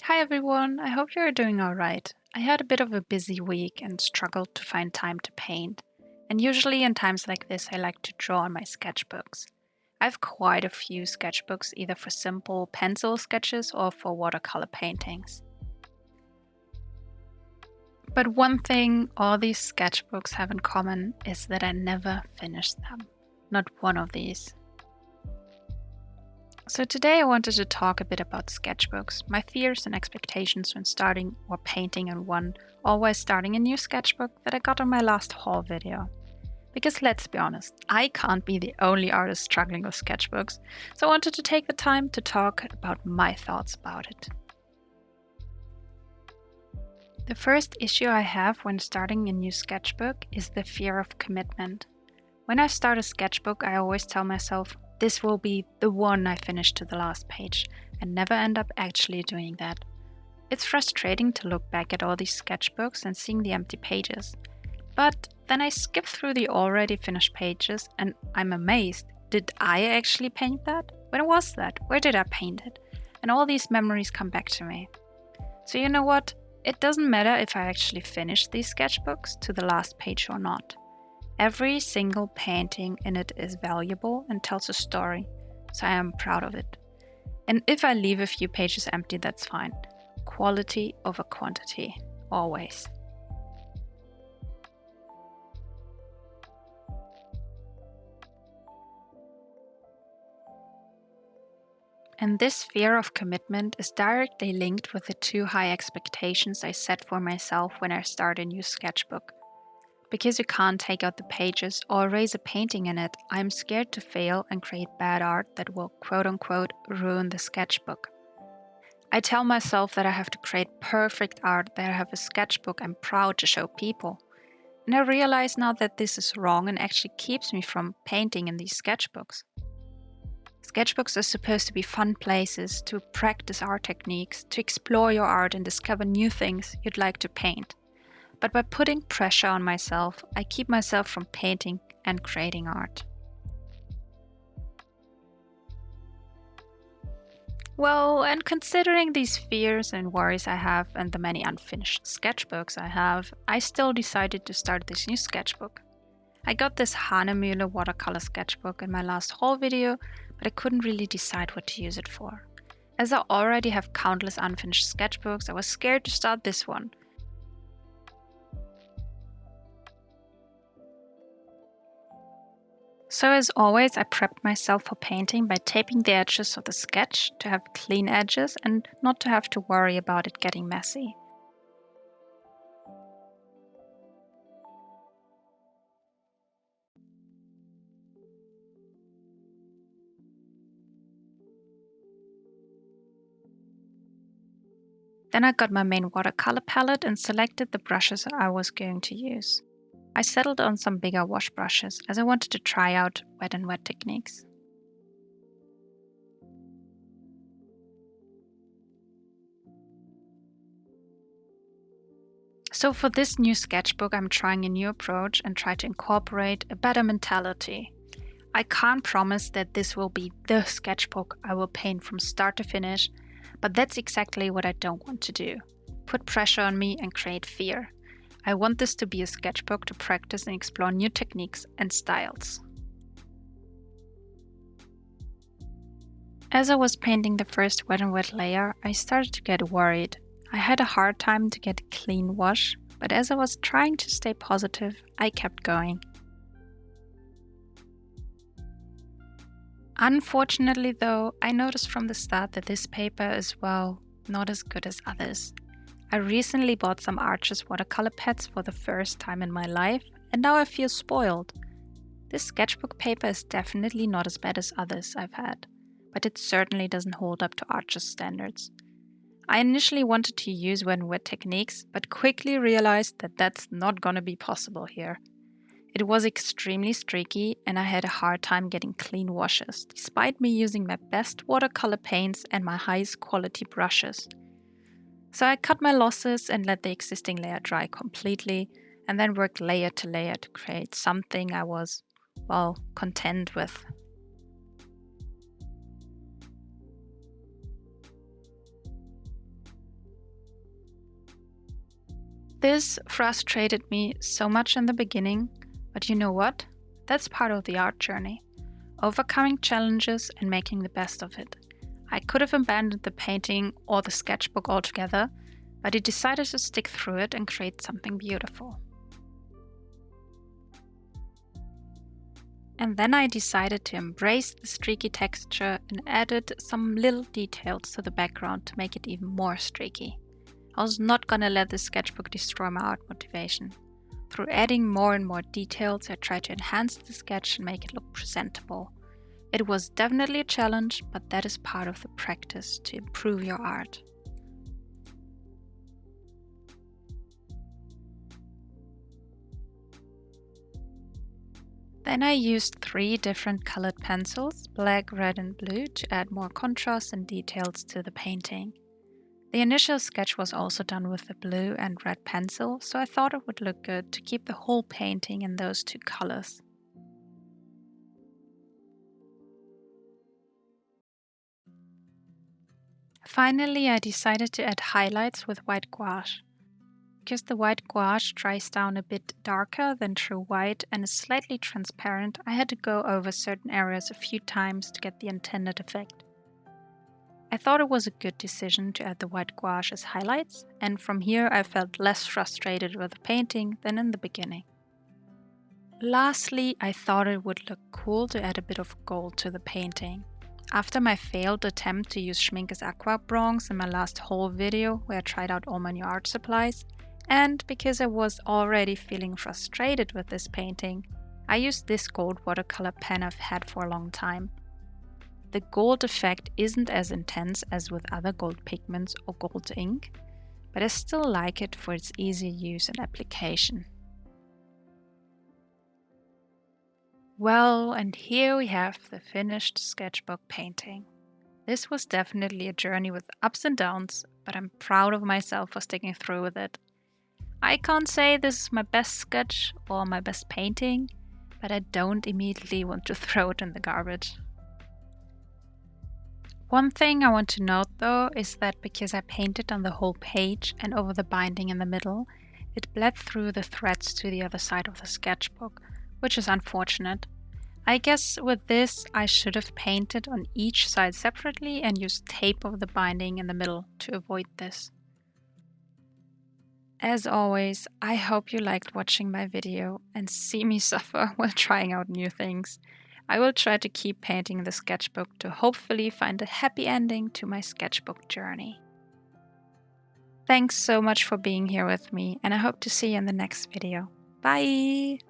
Hi everyone, I hope you're doing alright. I had a bit of a busy week and struggled to find time to paint. And usually in times like this, I like to draw on my sketchbooks. I have quite a few sketchbooks, either for simple pencil sketches or for watercolor paintings. But one thing all these sketchbooks have in common is that I never finish them. Not one of these. So today I wanted to talk a bit about sketchbooks, my fears and expectations when starting or painting in one, always starting a new sketchbook that I got on my last haul video. Because let's be honest, I can't be the only artist struggling with sketchbooks, so I wanted to take the time to talk about my thoughts about it. The first issue I have when starting a new sketchbook is the fear of commitment. When I start a sketchbook, I always tell myself, this will be the one I finish to the last page, and never end up actually doing that. It's frustrating to look back at all these sketchbooks and seeing the empty pages. But then I skip through the already finished pages and I'm amazed. Did I actually paint that? When was that? Where did I paint it? And all these memories come back to me. So you know what? It doesn't matter if I actually finish these sketchbooks to the last page or not. Every single painting in it is valuable and tells a story, so I am proud of it. And if I leave a few pages empty, that's fine. Quality over quantity, always. And this fear of commitment is directly linked with the too high expectations I set for myself when I start a new sketchbook. Because you can't take out the pages or erase a painting in it, I'm scared to fail and create bad art that will quote-unquote ruin the sketchbook. I tell myself that I have to create perfect art, that I have a sketchbook I'm proud to show people. And I realize now that this is wrong and actually keeps me from painting in these sketchbooks. Sketchbooks are supposed to be fun places to practice art techniques, to explore your art and discover new things you'd like to paint. But by putting pressure on myself, I keep myself from painting and creating art. Well, and considering these fears and worries I have and the many unfinished sketchbooks I have, I still decided to start this new sketchbook. I got this Hahnemüle Watercolour sketchbook in my last haul video, but I couldn't really decide what to use it for. As I already have countless unfinished sketchbooks, I was scared to start this one. So as always, I prepped myself for painting by taping the edges of the sketch to have clean edges and not to have to worry about it getting messy. Then I got my main watercolor palette and selected the brushes I was going to use. I settled on some bigger wash brushes as I wanted to try out wet and wet techniques. So for this new sketchbook, I'm trying a new approach and try to incorporate a better mentality. I can't promise that this will be the sketchbook I will paint from start to finish, but that's exactly what I don't want to do. Put pressure on me and create fear. I want this to be a sketchbook to practice and explore new techniques and styles. As I was painting the first wet and wet layer, I started to get worried. I had a hard time to get a clean wash, but as I was trying to stay positive, I kept going. Unfortunately though, I noticed from the start that this paper is, well, not as good as others. I recently bought some Arches watercolor pads for the first time in my life, and now I feel spoiled. This sketchbook paper is definitely not as bad as others I've had, but it certainly doesn't hold up to Arches standards. I initially wanted to use wet and wet techniques, but quickly realized that that's not gonna be possible here. It was extremely streaky and I had a hard time getting clean washes, despite me using my best watercolor paints and my highest quality brushes. So I cut my losses and let the existing layer dry completely, and then worked layer to layer to create something I was, well, content with. This frustrated me so much in the beginning, but you know what? That's part of the art journey. Overcoming challenges and making the best of it. I could have abandoned the painting or the sketchbook altogether, but I decided to stick through it and create something beautiful. And then I decided to embrace the streaky texture and added some little details to the background to make it even more streaky. I was not gonna let the sketchbook destroy my art motivation. Through adding more and more details, I tried to enhance the sketch and make it look presentable. It was definitely a challenge, but that is part of the practice to improve your art. Then I used 3 different colored pencils, black, red and blue, to add more contrast and details to the painting. The initial sketch was also done with the blue and red pencil, so I thought it would look good to keep the whole painting in those 2 colors. Finally, I decided to add highlights with white gouache. Because the white gouache dries down a bit darker than true white and is slightly transparent, I had to go over certain areas a few times to get the intended effect. I thought it was a good decision to add the white gouache as highlights, and from here I felt less frustrated with the painting than in the beginning. Lastly, I thought it would look cool to add a bit of gold to the painting. After my failed attempt to use Schmincke's Aqua Bronze in my last haul video where I tried out all my new art supplies, and because I was already feeling frustrated with this painting, I used this gold watercolor pen I've had for a long time. The gold effect isn't as intense as with other gold pigments or gold ink, but I still like it for its easy use and application. Well, and here we have the finished sketchbook painting. This was definitely a journey with ups and downs, but I'm proud of myself for sticking through with it. I can't say this is my best sketch or my best painting, but I don't immediately want to throw it in the garbage. One thing I want to note though is that because I painted on the whole page and over the binding in the middle, it bled through the threads to the other side of the sketchbook, which is unfortunate. I guess with this I should have painted on each side separately and used tape over the binding in the middle to avoid this. As always, I hope you liked watching my video and see me suffer while trying out new things. I will try to keep painting the sketchbook to hopefully find a happy ending to my sketchbook journey. Thanks so much for being here with me, and I hope to see you in the next video. Bye!